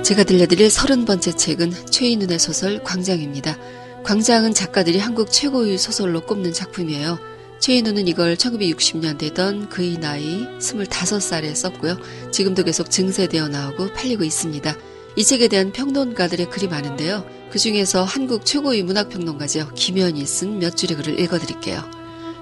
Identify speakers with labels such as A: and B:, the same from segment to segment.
A: 제가 들려드릴 30번째 책은 최인훈의 소설 광장입니다. 광장은 작가들이 한국 최고의 소설로 꼽는 작품이에요. 최인훈은 이걸 1960년 되던 그의 나이 25살에 썼고요. 지금도 계속 증세되어 나오고 팔리고 있습니다. 이 책에 대한 평론가들의 글이 많은데요. 그 중에서 한국 최고의 문학평론가죠. 김현이 쓴 몇 줄의 글을 읽어드릴게요.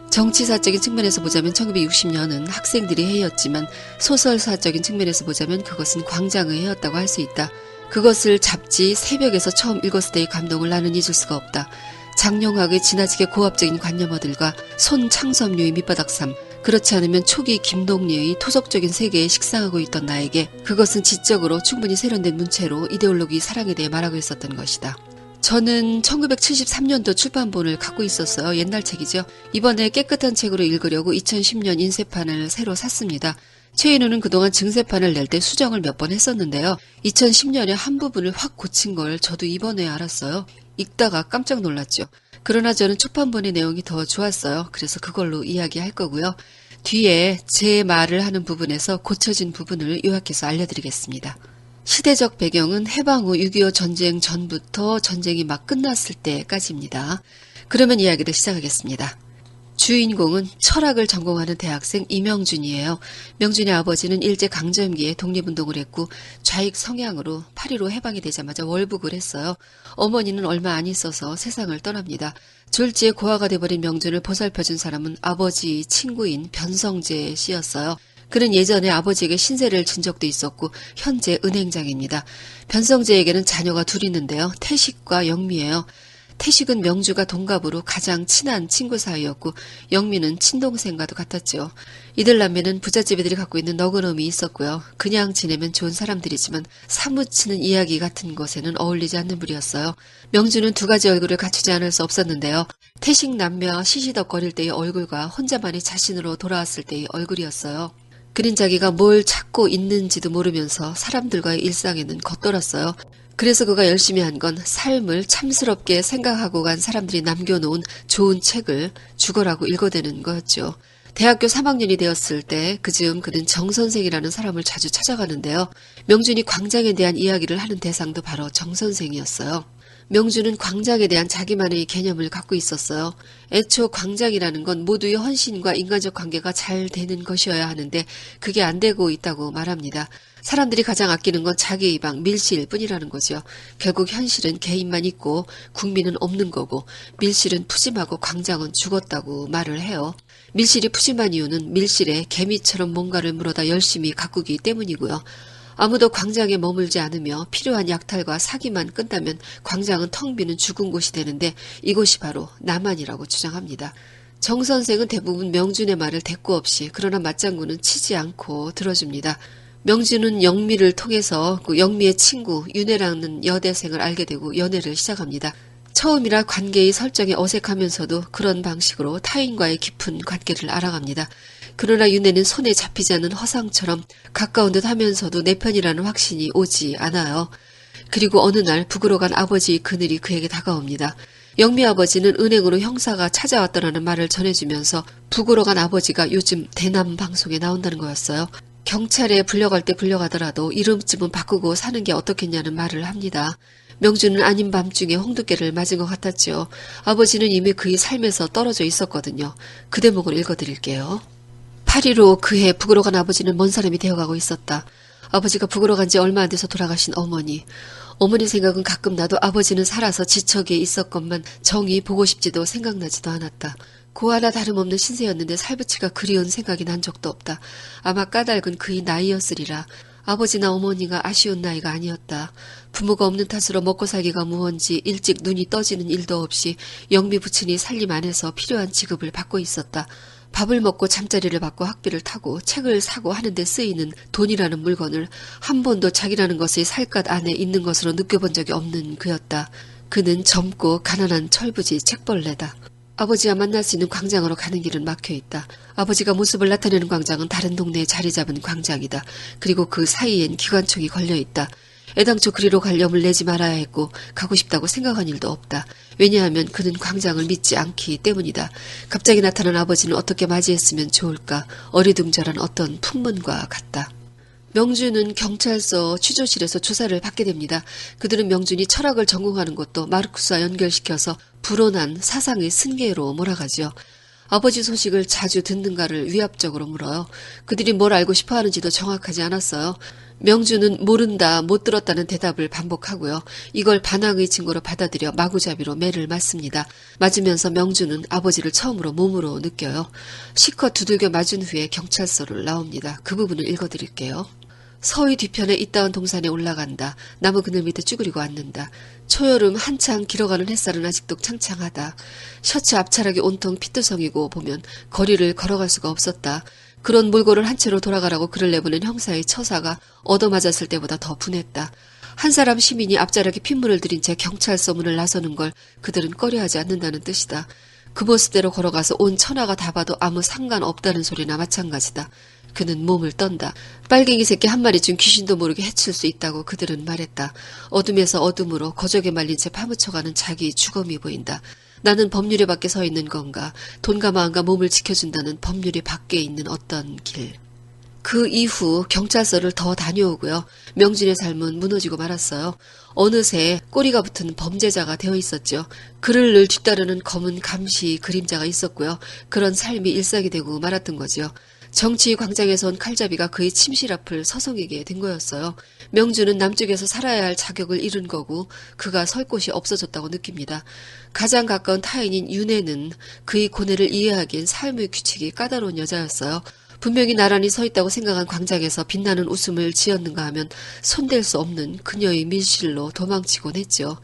A: 정치사적인 측면에서 보자면 1960년은 학생들이 해였지만 소설사적인 측면에서 보자면 그것은 광장의 해였다고 할 수 있다. 그것을 잡지 새벽에서 처음 읽었을 때의 감동을 나는 잊을 수가 없다. 장용학의 지나치게 고압적인 관념어들과 손창섭류의 밑바닥삼, 그렇지 않으면 초기 김동리의 토속적인 세계에 식상하고 있던 나에게 그것은 지적으로 충분히 세련된 문체로 이데올로기 사랑에 대해 말하고 있었던 것이다. 저는 1973년도 출판본을 갖고 있었어요. 옛날 책이죠. 이번에 깨끗한 책으로 읽으려고 2010년 인쇄판을 새로 샀습니다. 최인훈은 그동안 증세판을 낼 때 수정을 몇 번 했었는데요. 2010년에 한 부분을 확 고친 걸 저도 이번에 알았어요. 읽다가 깜짝 놀랐죠. 그러나 저는 초판본의 내용이 더 좋았어요. 그래서 그걸로 이야기할 거고요. 뒤에 제 말을 하는 부분에서 고쳐진 부분을 요약해서 알려드리겠습니다. 시대적 배경은 해방 후 6.25 전쟁 전부터 전쟁이 막 끝났을 때까지입니다. 그러면 이야기를 시작하겠습니다. 주인공은 철학을 전공하는 대학생 이명준이에요. 명준의 아버지는 일제강점기에 독립운동을 했고 좌익 성향으로 8.15 해방이 되자마자 월북을 했어요. 어머니는 얼마 안 있어서 세상을 떠납니다. 졸지에 고아가 돼버린 명준을 보살펴준 사람은 아버지 친구인 변성재 씨였어요. 그는 예전에 아버지에게 신세를 진 적도 있었고 현재 은행장입니다. 변성재에게는 자녀가 둘 있는데요. 태식과 영미예요. 태식은 명주가 동갑으로 가장 친한 친구 사이였고 영미는 친동생과도 같았죠. 이들 남매는 부잣집애들이 갖고 있는 너그러움이 있었고요. 그냥 지내면 좋은 사람들이지만 사무치는 이야기 같은 것에는 어울리지 않는 부류였어요. 명주는 두 가지 얼굴을 갖추지 않을 수 없었는데요. 태식 남매와 시시덕거릴 때의 얼굴과 혼자만이 자신으로 돌아왔을 때의 얼굴이었어요. 그린 자기가 뭘 찾고 있는지도 모르면서 사람들과의 일상에는 겉돌았어요. 그래서 그가 열심히 한 건 삶을 참스럽게 생각하고 간 사람들이 남겨놓은 좋은 책을 죽어라고 읽어대는 거였죠. 대학교 3학년이 되었을 때 그즈음 그는 정선생이라는 사람을 자주 찾아가는데요. 명준이 광장에 대한 이야기를 하는 대상도 바로 정선생이었어요. 명준은 광장에 대한 자기만의 개념을 갖고 있었어요. 애초 광장이라는 건 모두의 헌신과 인간적 관계가 잘 되는 것이어야 하는데 그게 안 되고 있다고 말합니다. 사람들이 가장 아끼는 건 자기의 방, 밀실일 뿐이라는 거죠. 결국 현실은 개인만 있고 국민은 없는 거고 밀실은 푸짐하고 광장은 죽었다고 말을 해요. 밀실이 푸짐한 이유는 밀실에 개미처럼 뭔가를 물어다 열심히 가꾸기 때문이고요. 아무도 광장에 머물지 않으며 필요한 약탈과 사기만 끝나면 광장은 텅 비는 죽은 곳이 되는데 이곳이 바로 남한이라고 주장합니다. 정 선생은 대부분 명준의 말을 대꾸 없이 그러나 맞장구는 치지 않고 들어줍니다. 명준은 영미를 통해서 그 영미의 친구 윤혜라는 여대생을 알게 되고 연애를 시작합니다. 처음이라 관계의 설정이 어색하면서도 그런 방식으로 타인과의 깊은 관계를 알아갑니다. 그러나 윤혜는 손에 잡히지 않는 허상처럼 가까운 듯 하면서도 내 편이라는 확신이 오지 않아요. 그리고 어느 날 북으로 간 아버지의 그늘이 그에게 다가옵니다. 영미 아버지는 은행으로 형사가 찾아왔다라는 말을 전해주면서 북으로 간 아버지가 요즘 대남 방송에 나온다는 거였어요. 경찰에 불려갈 때 불려가더라도 이름쯤은 바꾸고 사는 게 어떻겠냐는 말을 합니다. 명준은 아닌 밤중에 홍두깨를 맞은 것 같았죠. 아버지는 이미 그의 삶에서 떨어져 있었거든요. 그 대목을 읽어드릴게요. 8.15 그해 북으로 간 아버지는 먼 사람이 되어가고 있었다. 아버지가 북으로 간 지 얼마 안 돼서 돌아가신 어머니. 어머니 생각은 가끔 나도 아버지는 살아서 지척에 있었건만 정이 보고 싶지도 생각나지도 않았다. 고아나 다름없는 신세였는데 살부치가 그리운 생각이 난 적도 없다. 아마 까닭은 그의 나이였으리라. 아버지나 어머니가 아쉬운 나이가 아니었다. 부모가 없는 탓으로 먹고 살기가 무언지 일찍 눈이 떠지는 일도 없이 영미 부친이 살림 안에서 필요한 지급을 받고 있었다. 밥을 먹고 잠자리를 받고 학비를 타고 책을 사고 하는 데 쓰이는 돈이라는 물건을 한 번도 자기라는 것의 살갗 안에 있는 것으로 느껴본 적이 없는 그였다. 그는 젊고 가난한 철부지 책벌레다. 아버지와 만날 수 있는 광장으로 가는 길은 막혀있다. 아버지가 모습을 나타내는 광장은 다른 동네에 자리 잡은 광장이다. 그리고 그 사이엔 기관총이 걸려있다. 애당초 그리로 갈 염을 내지 말아야 했고 가고 싶다고 생각한 일도 없다. 왜냐하면 그는 광장을 믿지 않기 때문이다. 갑자기 나타난 아버지는 어떻게 맞이했으면 좋을까? 어리둥절한 어떤 풍문과 같다. 명준은 경찰서 취조실에서 조사를 받게 됩니다. 그들은 명준이 철학을 전공하는 것도 마르크스와 연결시켜서 불온한 사상의 승계로 몰아가죠. 아버지 소식을 자주 듣는가를 위압적으로 물어요. 그들이 뭘 알고 싶어하는지도 정확하지 않았어요. 명준은 모른다, 못 들었다는 대답을 반복하고요. 이걸 반항의 증거로 받아들여 마구잡이로 매를 맞습니다. 맞으면서 명준은 아버지를 처음으로 몸으로 느껴요. 실컷 두들겨 맞은 후에 경찰서를 나옵니다. 그 부분을 읽어드릴게요. 서의 뒤편에 있다운 동산에 올라간다. 나무 그늘 밑에 쭈그리고 앉는다. 초여름 한창 길어가는 햇살은 아직도 창창하다. 셔츠 앞차락이 온통 피투성이고 보면 거리를 걸어갈 수가 없었다. 그런 몰골을 한 채로 돌아가라고 그를 내보낸 형사의 처사가 얻어맞았을 때보다 더 분했다. 한 사람 시민이 앞자락에 핏물을 들인 채 경찰서 문을 나서는 걸 그들은 꺼려하지 않는다는 뜻이다. 그 모습대로 걸어가서 온 천하가 다 봐도 아무 상관없다는 소리나 마찬가지다. 그는 몸을 떤다. 빨갱이 새끼 한 마리 중 귀신도 모르게 해칠 수 있다고 그들은 말했다. 어둠에서 어둠으로 거적에 말린 채 파묻혀가는 자기 죽음이 보인다. 나는 법률에 밖에 서 있는 건가? 돈과 마음과 몸을 지켜준다는 법률이 밖에 있는 어떤 길. 그 이후 경찰서를 더 다녀오고요. 명준의 삶은 무너지고 말았어요. 어느새 꼬리가 붙은 범죄자가 되어 있었죠. 그를 늘 뒤따르는 검은 감시 그림자가 있었고요. 그런 삶이 일상이 되고 말았던 거지요. 정치 광장에서 온 칼잡이가 그의 침실 앞을 서성이게 된 거였어요. 명준은 남쪽에서 살아야 할 자격을 잃은 거고 그가 설 곳이 없어졌다고 느낍니다. 가장 가까운 타인인 윤혜는 그의 고뇌를 이해하기엔 삶의 규칙이 까다로운 여자였어요. 분명히 나란히 서 있다고 생각한 광장에서 빛나는 웃음을 지었는가 하면 손댈 수 없는 그녀의 밀실로 도망치곤 했죠.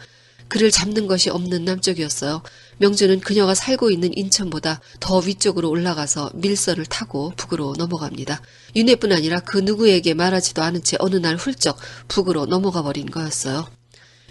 A: 그를 잡는 것이 없는 남쪽이었어요. 명준은 그녀가 살고 있는 인천보다 더 위쪽으로 올라가서 밀선을 타고 북으로 넘어갑니다. 윤혜뿐 아니라 그 누구에게 말하지도 않은 채 어느 날 훌쩍 북으로 넘어가 버린 거였어요.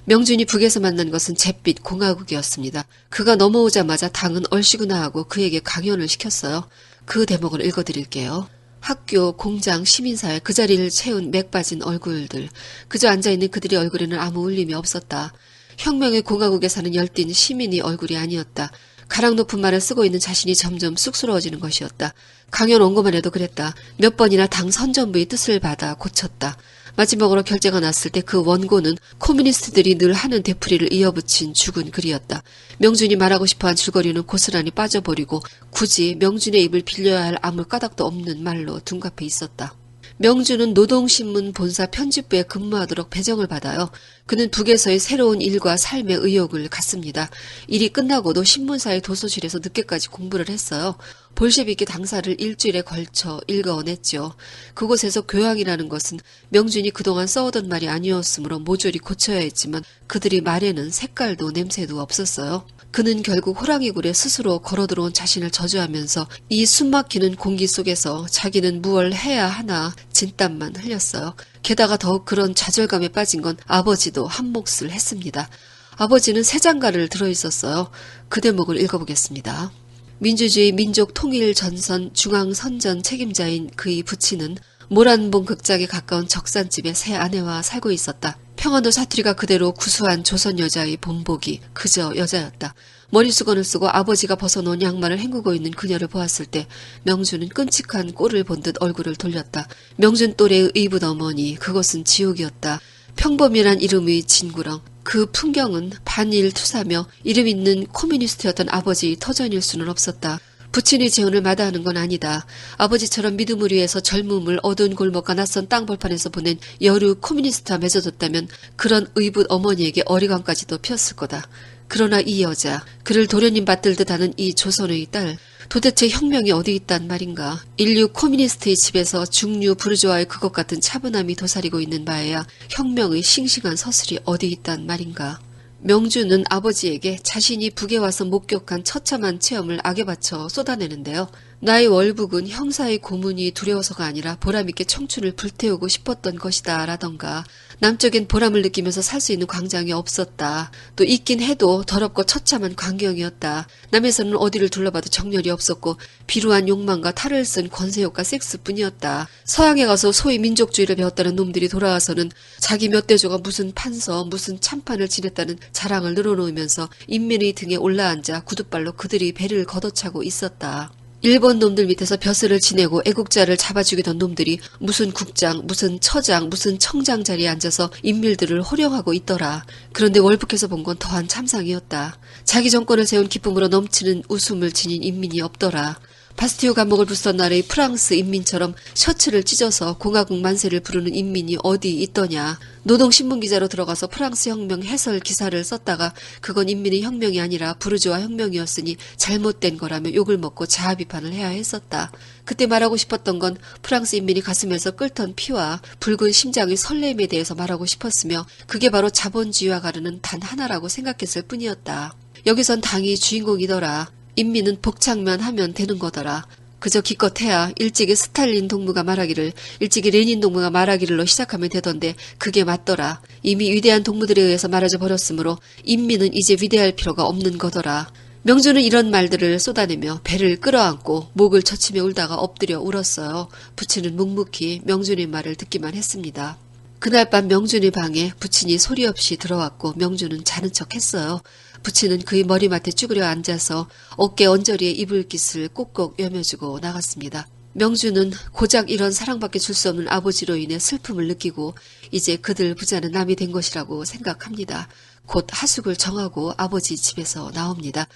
A: 명준이 북에서 만난 것은 잿빛 공화국이었습니다. 그가 넘어오자마자 당은 얼씨구나 하고 그에게 강연을 시켰어요. 그 대목을 읽어드릴게요. 학교, 공장, 시민사회 그 자리를 채운 맥 빠진 얼굴들. 그저 앉아있는 그들의 얼굴에는 아무 울림이 없었다. 혁명의 공화국에 사는 열띤 시민의 얼굴이 아니었다. 가랑 높은 말을 쓰고 있는 자신이 점점 쑥스러워지는 것이었다. 강연 온 것만 해도 그랬다. 몇 번이나 당 선전부의 뜻을 받아 고쳤다. 마지막으로 결제가 났을 때 그 원고는 코뮤니스트들이 늘 하는 되풀이를 이어붙인 죽은 글이었다. 명준이 말하고 싶어한 줄거리는 고스란히 빠져버리고 굳이 명준의 입을 빌려야 할 아무 까닭도 없는 말로 둔갑해 있었다. 명준은 노동신문 본사 편집부에 근무하도록 배정을 받아요. 그는 북에서의 새로운 일과 삶의 의욕을 갖습니다. 일이 끝나고도 신문사의 도서실에서 늦게까지 공부를 했어요. 볼셰비키 당사를 일주일에 걸쳐 읽어냈죠. 그곳에서 교양이라는 것은 명준이 그동안 써오던 말이 아니었으므로 모조리 고쳐야 했지만 그들이 말에는 색깔도 냄새도 없었어요. 그는 결국 호랑이 굴에 스스로 걸어들어온 자신을 저주하면서 이 숨막히는 공기 속에서 자기는 무얼 해야 하나 진땀만 흘렸어요. 게다가 더욱 그런 좌절감에 빠진 건 아버지도 한 몫을 했습니다. 아버지는 새 장가를 들어있었어요. 그 대목을 읽어보겠습니다. 민주주의 민족통일전선 중앙선전 책임자인 그의 부친은 모란봉 극장에 가까운 적산집에 새 아내와 살고 있었다. 평안도 사투리가 그대로 구수한 조선 여자의 본보기 그저 여자였다. 머리수건을 쓰고 아버지가 벗어놓은 양말을 헹구고 있는 그녀를 보았을 때 명준은 끔찍한 꼴을 본 듯 얼굴을 돌렸다. 명준 또래의 의붓 어머니, 그것은 지옥이었다. 평범이란 이름의 진구렁. 그 풍경은 반일투사며 이름 있는 코뮤니스트였던 아버지의 터전일 수는 없었다. 부친의 재혼을 마다하는 건 아니다. 아버지처럼 믿음을 위해서 젊음을 어두운 골목과 낯선 땅벌판에서 보낸 여류 코뮤니스트와 맺어뒀다면 그런 의붓 어머니에게 어리광까지도 피었을 거다. 그러나 이 여자, 그를 도련님 받들듯 하는 이 조선의 딸, 도대체 혁명이 어디 있단 말인가. 인류 코뮤니스트의 집에서 중류 부르주아의 그것 같은 차분함이 도사리고 있는 바에야 혁명의 싱싱한 서슬이 어디 있단 말인가. 명준은 아버지에게 자신이 북에 와서 목격한 처참한 체험을 악에 바쳐 쏟아내는데요. 나의 월북은 형사의 고문이 두려워서가 아니라 보람있게 청춘을 불태우고 싶었던 것이다 라던가, 남쪽엔 보람을 느끼면서 살 수 있는 광장이 없었다. 또 있긴 해도 더럽고 처참한 광경이었다. 남에서는 어디를 둘러봐도 정열이 없었고 비루한 욕망과 탈을 쓴 권세욕과 섹스뿐이었다. 서양에 가서 소위 민족주의를 배웠다는 놈들이 돌아와서는 자기 몇 대조가 무슨 판서 무슨 참판을 지냈다는 자랑을 늘어놓으면서 인민의 등에 올라앉아 구둣발로 그들이 배를 걷어차고 있었다. 일본 놈들 밑에서 벼슬을 지내고 애국자를 잡아 죽이던 놈들이 무슨 국장, 무슨 처장, 무슨 청장 자리에 앉아서 인밀들을 호령하고 있더라. 그런데 월북해서 본 건 더한 참상이었다. 자기 정권을 세운 기쁨으로 넘치는 웃음을 지닌 인민이 없더라. 바스티유 감옥을 부수던 날의 프랑스 인민처럼 셔츠를 찢어서 공화국 만세를 부르는 인민이 어디 있더냐. 노동신문기자로 들어가서 프랑스 혁명 해설 기사를 썼다가 그건 인민의 혁명이 아니라 부르주아 혁명이었으니 잘못된 거라며 욕을 먹고 자아 비판을 해야 했었다. 그때 말하고 싶었던 건 프랑스 인민이 가슴에서 끓던 피와 붉은 심장의 설렘에 대해서 말하고 싶었으며 그게 바로 자본주의와 가르는 단 하나라고 생각했을 뿐이었다. 여기선 당이 주인공이더라. 인민은 복창만 하면 되는 거더라. 그저 기껏해야 일찍이 스탈린 동무가 말하기를, 일찍이 레닌 동무가 말하기를로 시작하면 되던데 그게 맞더라. 이미 위대한 동무들에 의해서 말아져 버렸으므로 인민은 이제 위대할 필요가 없는 거더라. 명주는 이런 말들을 쏟아내며 배를 끌어안고 목을 젖히며 울다가 엎드려 울었어요. 부친은 묵묵히 명준의 말을 듣기만 했습니다. 그날 밤 명준의 방에 부친이 소리 없이 들어왔고 명준은 자는 척 했어요. 부친은 그의 머리맡에 쭈그려 앉아서 어깨 언저리에 이불깃을 꼭꼭 여며주고 나갔습니다. 명준은 고작 이런 사랑밖에 줄 수 없는 아버지로 인해 슬픔을 느끼고 이제 그들 부자는 남이 된 것이라고 생각합니다. 곧 하숙을 정하고 아버지 집에서 나옵니다.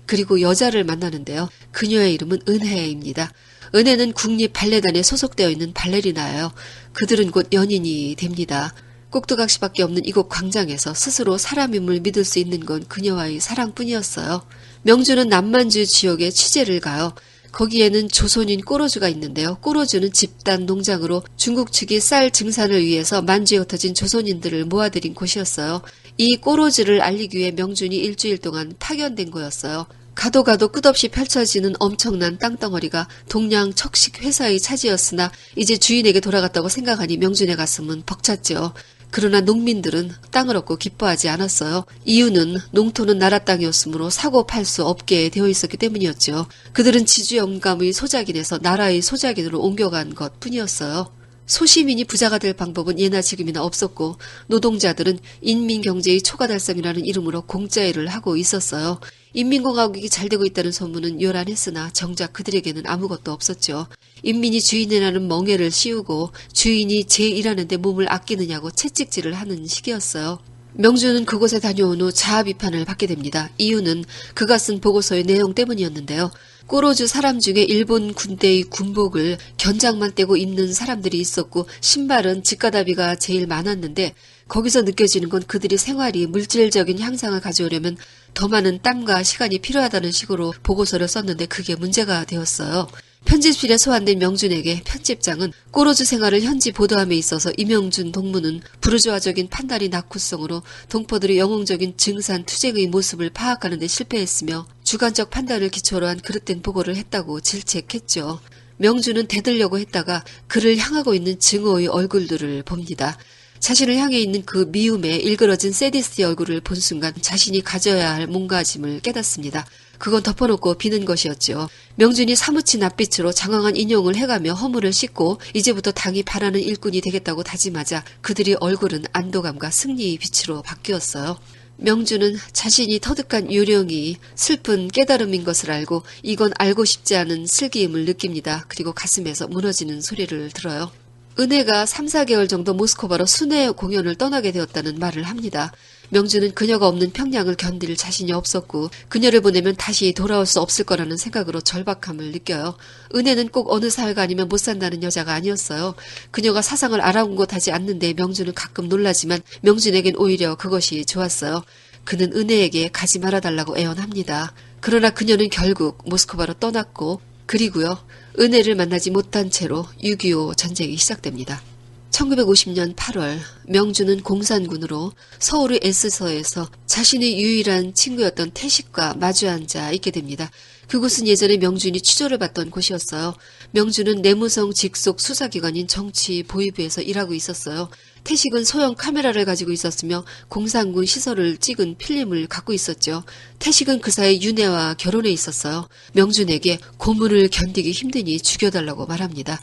A: 그리고 여자를 만나는데요. 그녀의 이름은 은혜입니다. 은혜는 국립 발레단에 소속되어 있는 발레리나예요. 그들은 곧 연인이 됩니다. 꼭두각시밖에 없는 이곳 광장에서 스스로 사람임을 믿을 수 있는 건 그녀와의 사랑뿐이었어요. 명주는 남만주 지역에 취재를 가요. 거기에는 조선인 꼬로주가 있는데요. 꼬로주는 집단 농장으로 중국 측이 쌀 증산을 위해서 만주에 흩어진 조선인들을 모아들인 곳이었어요. 이 꼬로주를 알리기 위해 명준이 일주일 동안 파견된 거였어요. 가도 가도 끝없이 펼쳐지는 엄청난 땅덩어리가 동양 척식 회사의 차지였으나 이제 주인에게 돌아갔다고 생각하니 명준의 가슴은 벅찼죠. 그러나 농민들은 땅을 얻고 기뻐하지 않았어요. 이유는 농토는 나라 땅이었으므로 사고 팔 수 없게 되어 있었기 때문이었죠. 그들은 지주 영감의 소작인에서 나라의 소작인으로 옮겨간 것 뿐이었어요. 소시민이 부자가 될 방법은 예나 지금이나 없었고 노동자들은 인민경제의 초과달성이라는 이름으로 공짜일을 하고 있었어요. 인민공화국이 잘되고 있다는 소문은 요란했으나 정작 그들에게는 아무것도 없었죠. 인민이 주인이라는 멍해를 씌우고 주인이 제 일하는데 몸을 아끼느냐고 채찍질을 하는 시기였어요. 명주는 그곳에 다녀온 후 자아 비판을 받게 됩니다. 이유는 그가 쓴 보고서의 내용 때문이었는데요. 꼬로주 사람 중에 일본 군대의 군복을 견장만 떼고 입는 사람들이 있었고 신발은 집가다비가 제일 많았는데 거기서 느껴지는 건 그들이 생활이 물질적인 향상을 가져오려면 더 많은 땀과 시간이 필요하다는 식으로 보고서를 썼는데 그게 문제가 되었어요. 편집실에 소환된 명준에게 편집장은 꼬로주 생활을 현지 보도함에 있어서 이명준 동무는 부르주아적인 판단이 낙후성으로 동포들의 영웅적인 증산 투쟁의 모습을 파악하는 데 실패했으며 주관적 판단을 기초로 한 그릇된 보고를 했다고 질책했죠. 명준은 대들려고 했다가 그를 향하고 있는 증오의 얼굴들을 봅니다. 자신을 향해 있는 그 미움에 일그러진 세디스의 얼굴을 본 순간 자신이 가져야 할 몸가짐을 깨닫습니다. 그건 덮어놓고 비는 것이었죠. 명준이 사무친 낯빛으로 장황한 인용을 해가며 허물을 씻고 이제부터 당이 바라는 일꾼이 되겠다고 다짐하자 그들의 얼굴은 안도감과 승리의 빛으로 바뀌었어요. 명준은 자신이 터득한 요령이 슬픈 깨달음인 것을 알고 이건 알고 싶지 않은 슬기임을 느낍니다. 그리고 가슴에서 무너지는 소리를 들어요. 은혜가 3, 4개월 정도 모스크바로 순회 공연을 떠나게 되었다는 말을 합니다. 명준은 그녀가 없는 평양을 견딜 자신이 없었고 그녀를 보내면 다시 돌아올 수 없을 거라는 생각으로 절박함을 느껴요. 은혜는 꼭 어느 사회가 아니면 못 산다는 여자가 아니었어요. 그녀가 사상을 아랑곳하지 않는데 명준은 가끔 놀라지만 명준에겐 오히려 그것이 좋았어요. 그는 은혜에게 가지 말아달라고 애원합니다. 그러나 그녀는 결국 모스크바로 떠났고 그리고요. 은혜를 만나지 못한 채로 6.25 전쟁이 시작됩니다. 1950년 8월 명준은 공산군으로 서울의 S서에서 자신의 유일한 친구였던 태식과 마주 앉아 있게 됩니다. 그곳은 예전에 명준이 취조를 받던 곳이었어요. 명준은 내무성 직속 수사기관인 정치보위부에서 일하고 있었어요. 태식은 소형 카메라를 가지고 있었으며 공산군 시설을 찍은 필름을 갖고 있었죠. 태식은 그 사이 윤혜와 결혼해 있었어요. 명준에게 고문을 견디기 힘드니 죽여달라고 말합니다.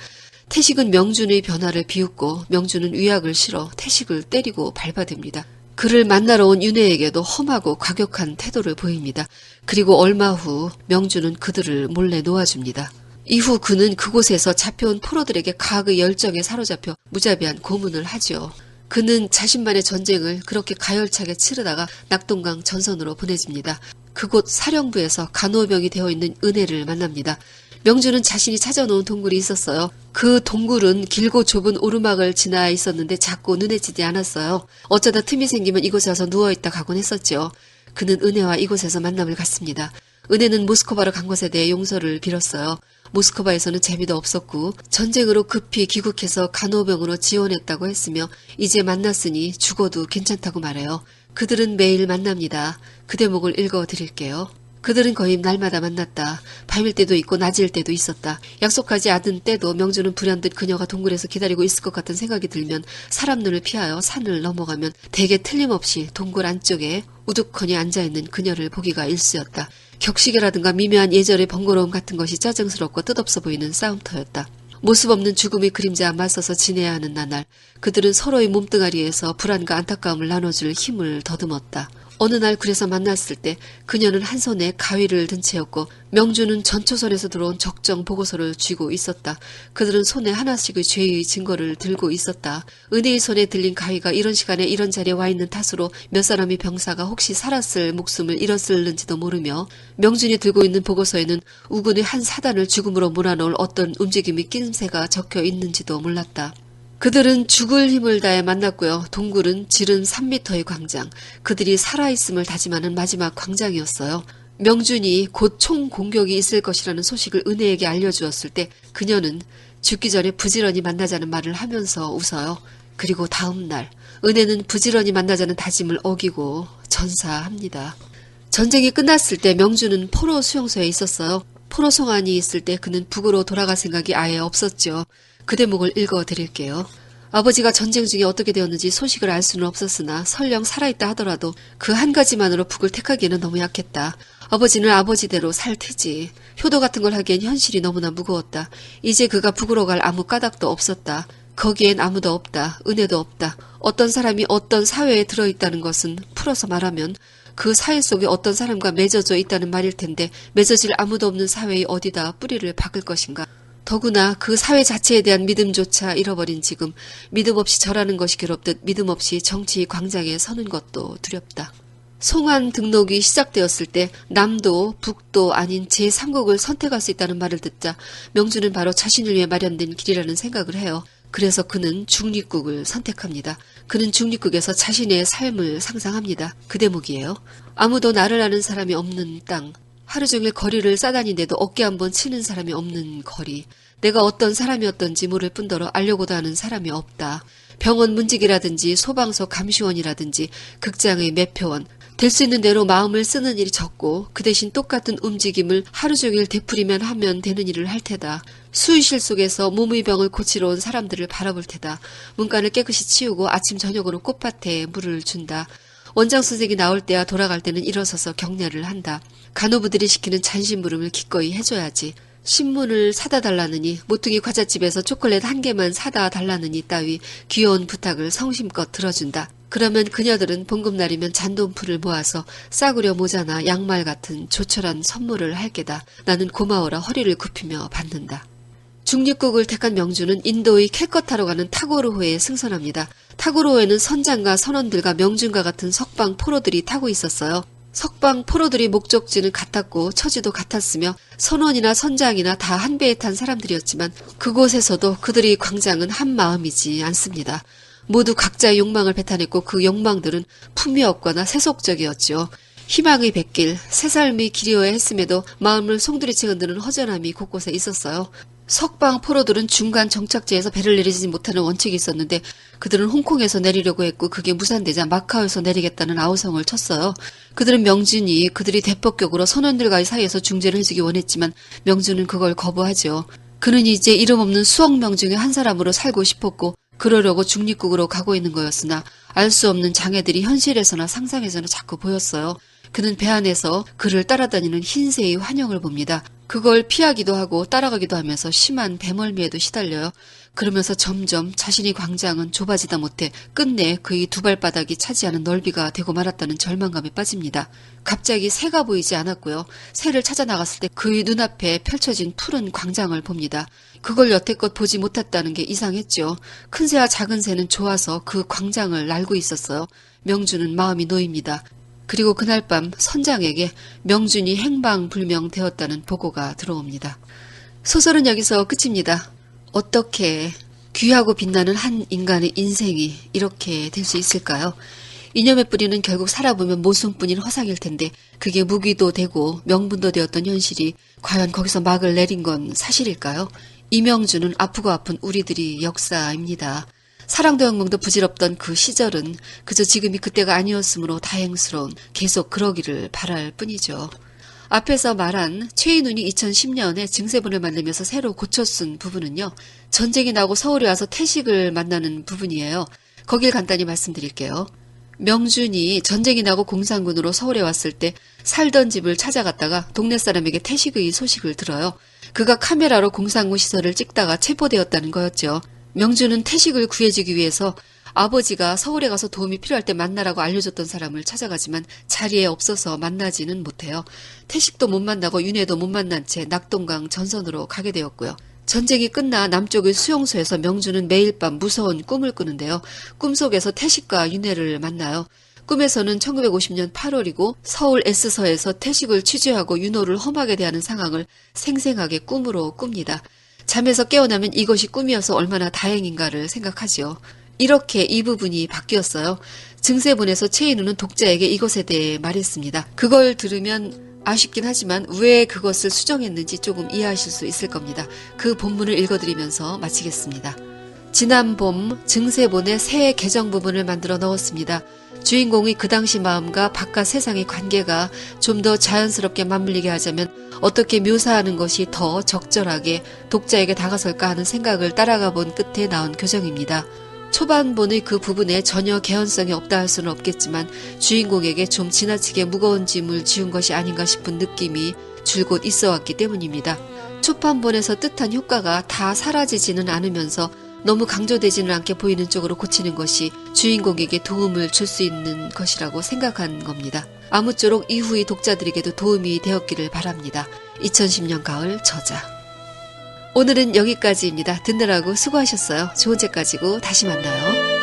A: 태식은 명준의 변화를 비웃고 명준은 위약을 실어 태식을 때리고 밟아댑니다. 그를 만나러 온 윤혜에게도 험하고 과격한 태도를 보입니다. 그리고 얼마 후 명주는 그들을 몰래 놓아줍니다. 이후 그는 그곳에서 잡혀온 포로들에게 가학의 열정에 사로잡혀 무자비한 고문을 하죠. 그는 자신만의 전쟁을 그렇게 가열차게 치르다가 낙동강 전선으로 보내집니다. 그곳 사령부에서 간호병이 되어 있는 은혜를 만납니다. 명주는 자신이 찾아놓은 동굴이 있었어요. 그 동굴은 길고 좁은 오르막을 지나 있었는데 자꾸 눈에 띄지 않았어요. 어쩌다 틈이 생기면 이곳에 와서 누워있다 가곤 했었죠. 그는 은혜와 이곳에서 만남을 갖습니다. 은혜는 모스크바로 간 것에 대해 용서를 빌었어요. 모스크바에서는 재미도 없었고 전쟁으로 급히 귀국해서 간호병으로 지원했다고 했으며 이제 만났으니 죽어도 괜찮다고 말해요. 그들은 매일 만납니다. 그 대목을 읽어드릴게요. 그들은 거의 날마다 만났다. 밤일 때도 있고 낮일 때도 있었다. 약속하지 않은 때도 명주는 불현듯 그녀가 동굴에서 기다리고 있을 것 같은 생각이 들면 사람 눈을 피하여 산을 넘어가면 대개 틀림없이 동굴 안쪽에 우두커니 앉아있는 그녀를 보기가 일쑤였다. 격식이라든가 미묘한 예절의 번거로움 같은 것이 짜증스럽고 뜻없어 보이는 싸움터였다. 모습 없는 죽음의 그림자와 맞서서 지내야 하는 나날, 그들은 서로의 몸뚱아리에서 불안과 안타까움을 나눠줄 힘을 더듬었다. 어느 날 그래서 만났을 때 그녀는 한 손에 가위를 든 채였고 명주는 전초선에서 들어온 적정 보고서를 쥐고 있었다. 그들은 손에 하나씩의 죄의 증거를 들고 있었다. 은혜의 손에 들린 가위가 이런 시간에 이런 자리에 와 있는 탓으로 몇 사람의 병사가 혹시 살았을 목숨을 잃었을는지도 모르며 명준이 들고 있는 보고서에는 우군의 한 사단을 죽음으로 몰아넣을 어떤 움직임의 낌새가 적혀 있는지도 몰랐다. 그들은 죽을 힘을 다해 만났고요. 동굴은 지름 3미터의 광장, 그들이 살아있음을 다짐하는 마지막 광장이었어요. 명준이 곧 총 공격이 있을 것이라는 소식을 은혜에게 알려주었을 때 그녀는 죽기 전에 부지런히 만나자는 말을 하면서 웃어요. 그리고 다음 날 은혜는 부지런히 만나자는 다짐을 어기고 전사합니다. 전쟁이 끝났을 때 명준은 포로 수용소에 있었어요. 포로 송환이 있을 때 그는 북으로 돌아갈 생각이 아예 없었죠. 그 대목을 읽어드릴게요. 아버지가 전쟁 중에 어떻게 되었는지 소식을 알 수는 없었으나 설령 살아있다 하더라도 그 한 가지만으로 북을 택하기에는 너무 약했다. 아버지는 아버지대로 살 테지. 효도 같은 걸 하기엔 현실이 너무나 무거웠다. 이제 그가 북으로 갈 아무 까닭도 없었다. 거기엔 아무도 없다. 은혜도 없다. 어떤 사람이 어떤 사회에 들어있다는 것은 풀어서 말하면 그 사회 속에 어떤 사람과 맺어져 있다는 말일 텐데 맺어질 아무도 없는 사회의 어디다 뿌리를 박을 것인가. 더구나 그 사회 자체에 대한 믿음조차 잃어버린 지금 믿음 없이 절하는 것이 괴롭듯 믿음 없이 정치 광장에 서는 것도 두렵다. 송환 등록이 시작되었을 때 남도 북도 아닌 제3국을 선택할 수 있다는 말을 듣자 명주는 바로 자신을 위해 마련된 길이라는 생각을 해요. 그래서 그는 중립국을 선택합니다. 그는 중립국에서 자신의 삶을 상상합니다. 그 대목이에요. 아무도 나를 아는 사람이 없는 땅. 하루 종일 거리를 싸다니는데도 어깨 한번 치는 사람이 없는 거리. 내가 어떤 사람이었던지 모를 뿐더러 알려고도 하는 사람이 없다. 병원 문직이라든지 소방서 감시원이라든지 극장의 매표원. 될 수 있는 대로 마음을 쓰는 일이 적고 그 대신 똑같은 움직임을 하루 종일 되풀이면 하면 되는 일을 할 테다. 수의실 속에서 몸의 병을 고치러 온 사람들을 바라볼 테다. 문간을 깨끗이 치우고 아침 저녁으로 꽃밭에 물을 준다. 원장 선생이 나올 때와 돌아갈 때는 일어서서 격려를 한다. 간호부들이 시키는 잔심부름을 기꺼이 해줘야지. 신문을 사다 달라느니 모퉁이 과자집에서 초콜릿 한 개만 사다 달라느니 따위 귀여운 부탁을 성심껏 들어준다. 그러면 그녀들은 봉급날이면 잔돈풀을 모아서 싸구려 모자나 양말 같은 조촐한 선물을 할 게다. 나는 고마워라 허리를 굽히며 받는다. 중립국을 택한 명주는 인도의 캘커타로 가는 타고르호에 승선합니다. 타고르호에는 선장과 선원들과 명준과 같은 석방 포로들이 타고 있었어요. 석방 포로들이 목적지는 같았고 처지도 같았으며 선원이나 선장이나 다 한 배에 탄 사람들이었지만 그곳에서도 그들의 광장은 한 마음이지 않습니다. 모두 각자의 욕망을 뱉어냈고 그 욕망들은 품위 없거나 세속적이었죠. 희망의 백길, 새 삶의 길이어야 했음에도 마음을 송두리째 흔드는 허전함이 곳곳에 있었어요. 석방 포로들은 중간 정착지에서 배를 내리지 못하는 원칙이 있었는데 그들은 홍콩에서 내리려고 했고 그게 무산되자 마카오에서 내리겠다는 아우성을 쳤어요. 그들은 명준이 그들이 대폭격으로 선원들과의 사이에서 중재를 해주기 원했지만 명준은 그걸 거부하죠. 그는 이제 이름 없는 수억 명 중에 한 사람으로 살고 싶었고 그러려고 중립국으로 가고 있는 거였으나 알 수 없는 장애들이 현실에서나 상상에서나 자꾸 보였어요. 그는 배 안에서 그를 따라다니는 흰새의 환영을 봅니다. 그걸 피하기도 하고 따라가기도 하면서 심한 배멀미에도 시달려요. 그러면서 점점 자신이 광장은 좁아지다 못해 끝내 그의 두 발바닥이 차지하는 넓이가 되고 말았다는 절망감에 빠집니다. 갑자기 새가 보이지 않았고요. 새를 찾아 나갔을 때 그의 눈앞에 펼쳐진 푸른 광장을 봅니다. 그걸 여태껏 보지 못했다는 게 이상했죠. 큰 새와 작은 새는 좋아서 그 광장을 날고 있었어요. 명주는 마음이 놓입니다. 그리고 그날 밤 선장에게 명준이 행방불명되었다는 보고가 들어옵니다. 소설은 여기서 끝입니다. 어떻게 귀하고 빛나는 한 인간의 인생이 이렇게 될 수 있을까요? 이념의 뿌리는 결국 살아보면 모순뿐인 허상일 텐데 그게 무기도 되고 명분도 되었던 현실이 과연 거기서 막을 내린 건 사실일까요? 이명준은 아프고 아픈 우리들이 역사입니다. 사랑도 영명도 부질없던 그 시절은 그저 지금이 그때가 아니었으므로 다행스러운 계속 그러기를 바랄 뿐이죠. 앞에서 말한 최인훈이 2010년에 증세본을 만들면서 새로 고쳐 쓴 부분은요. 전쟁이 나고 서울에 와서 태식을 만나는 부분이에요. 거길 간단히 말씀드릴게요. 명준이 전쟁이 나고 공산군으로 서울에 왔을 때 살던 집을 찾아갔다가 동네 사람에게 태식의 소식을 들어요. 그가 카메라로 공산군 시설을 찍다가 체포되었다는 거였죠. 명준은 태식을 구해주기 위해서 아버지가 서울에 가서 도움이 필요할 때 만나라고 알려줬던 사람을 찾아가지만 자리에 없어서 만나지는 못해요. 태식도 못 만나고 윤회도 못 만난 채 낙동강 전선으로 가게 되었고요. 전쟁이 끝나 남쪽의 수용소에서 명준은 매일 밤 무서운 꿈을 꾸는데요. 꿈속에서 태식과 윤회를 만나요. 꿈에서는 1950년 8월이고 서울 S서에서 태식을 취재하고 윤호를 험하게 대하는 상황을 생생하게 꿈으로 꿉니다. 잠에서 깨어나면 이것이 꿈이어서 얼마나 다행인가를 생각하지요. 이렇게 이 부분이 바뀌었어요. 증세본에서 최인우는 독자에게 이것에 대해 말했습니다. 그걸 들으면 아쉽긴 하지만 왜 그것을 수정했는지 조금 이해하실 수 있을 겁니다. 그 본문을 읽어드리면서 마치겠습니다. 지난 봄 증세본에 새 개정 부분을 만들어 넣었습니다. 주인공의 그 당시 마음과 바깥 세상의 관계가 좀 더 자연스럽게 맞물리게 하자면 어떻게 묘사하는 것이 더 적절하게 독자에게 다가설까 하는 생각을 따라가 본 끝에 나온 교정입니다. 초반본의 그 부분에 전혀 개연성이 없다 할 수는 없겠지만 주인공에게 좀 지나치게 무거운 짐을 지운 것이 아닌가 싶은 느낌이 줄곧 있어 왔기 때문입니다. 초판본에서 뜻한 효과가 다 사라지지는 않으면서 너무 강조되지는 않게 보이는 쪽으로 고치는 것이 주인공에게 도움을 줄 수 있는 것이라고 생각한 겁니다. 아무쪼록 이후의 독자들에게도 도움이 되었기를 바랍니다. 2010년 가을 저자. 오늘은 여기까지입니다. 듣느라고 수고하셨어요. 좋은 책 가지고 다시 만나요.